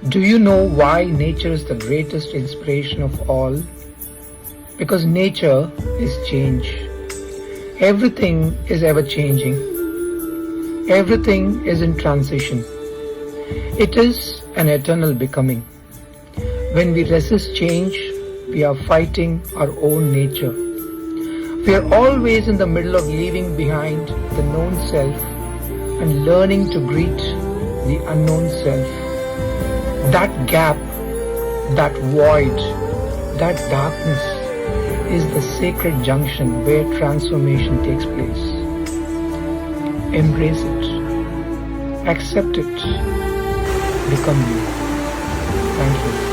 Do you know why nature is the greatest inspiration of all? Because nature is change. Everything is ever changing. Everything is in transition. It is an eternal becoming. When we resist change, we are fighting our own nature. We are always in the middle of leaving behind the known self and learning to greet the unknown self. That gap, that void, that darkness is the sacred junction where transformation takes place. Embrace it. Accept it. Become you. Thank you.